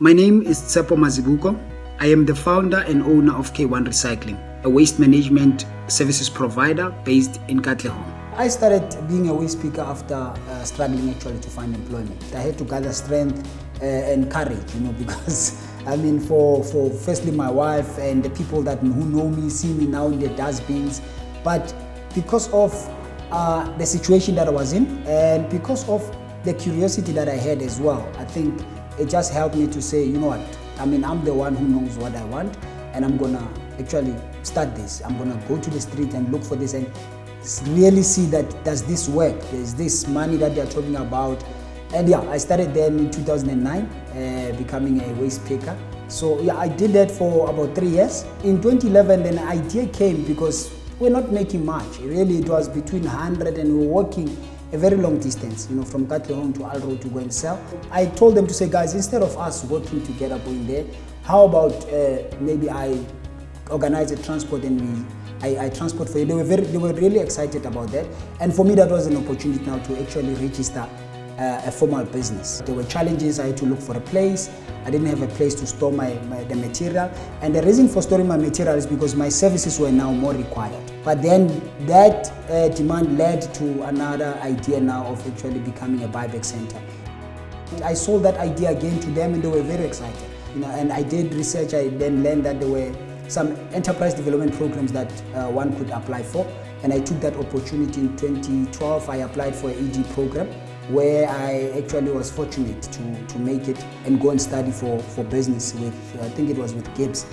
My name is Tshepo Mazibuko. I am the founder and owner of K1 Recycling, a waste management services provider based in Katlehong. I started being a waste picker after struggling actually to find employment. I had to gather strength and courage, because for firstly my wife and the people who know me, see me now in the dustbins, but because of the situation that I was in and because of the curiosity that I had as well, I think it just helped me to say, you know what, I'm the one who knows what I want, and I'm gonna actually start this. I'm gonna go to the street and look for this and really see that does this work? There's this money that they're talking about. And yeah, I started then in 2009, becoming a waste picker. So yeah, I did that for about 3 years. In 2011, then an idea came because we're not making much. Really, it was between 100 and we were walking a very long distance, from Katlehong to Alro to go and sell. I told them to say, guys, instead of us working together going there, how about maybe I organize a transport and I transport for you. They were really excited about that. And for me, that was an opportunity now to actually register a formal business. There were challenges. I had to look for a place. I didn't have a place to store the material. And the reason for storing my material is because my services were now more required. But then that demand led to another idea now of actually becoming a buyback center. I sold that idea again to them and they were very excited. And I did research. I then learned that there were some enterprise development programs that one could apply for. And I took that opportunity in 2012. I applied for an ED program where I actually was fortunate to make it and go and study for business with, I think it was with Gibbs.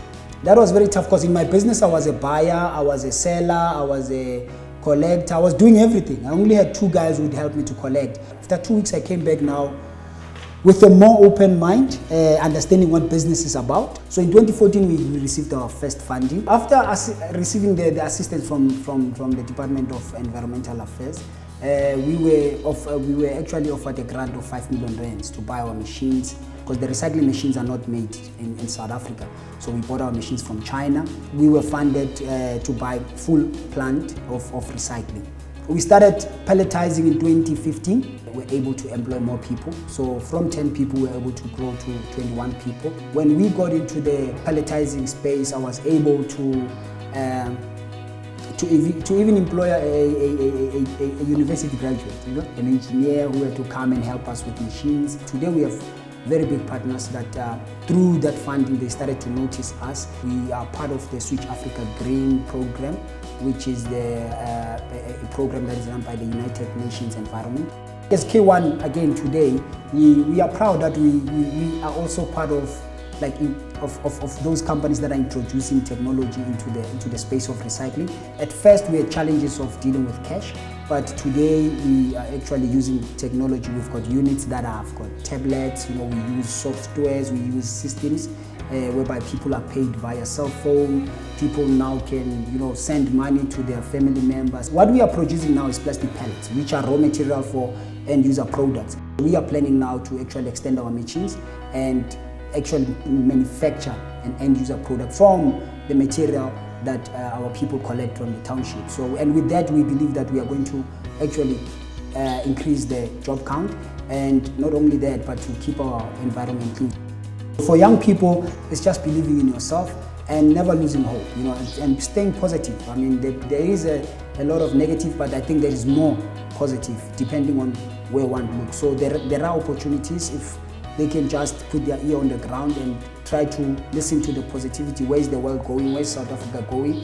That was very tough because in my business I was a buyer, I was a seller, I was a collector, I was doing everything. I only had 2 guys who would help me to collect. After 2 weeks I came back now with a more open mind, understanding what business is about. So in 2014 we received our first funding. After receiving the assistance from the Department of Environmental Affairs, we were actually offered a grant of 5 million rands to buy our machines, because the recycling machines are not made in South Africa. So we bought our machines from China. We were funded to buy full plant of recycling. We started palletizing in 2015. We were able to employ more people. So from 10 people, we were able to grow to 21 people. When we got into the palletizing space, I was able to even employ a university graduate, an engineer who had to come and help us with machines. Today we have very big partners that through that funding they started to notice us. We are part of the Switch Africa Green program, which is a program that is run by the United Nations Environment. As K1 again today, we are proud that we are also part of those companies that are introducing technology into the space of recycling. At first we had challenges of dealing with cash, but today we are actually using technology. We've got units that have got tablets, we use softwares, we use systems whereby people are paid via cell phone. People now can send money to their family members. What we are producing now is plastic pellets, which are raw material for end user products. We are planning now to actually extend our machines and actually manufacture an end user product from the material that our people collect from the township. And with that, we believe that we are going to actually increase the job count, and not only that, but to keep our environment clean. For young people, it's just believing in yourself and never losing hope, and staying positive. There is a lot of negative, but I think there is more positive depending on where one looks. So there are opportunities if they can just put their ear on the ground and try to listen to the positivity. Where is the world going? Where is South Africa going?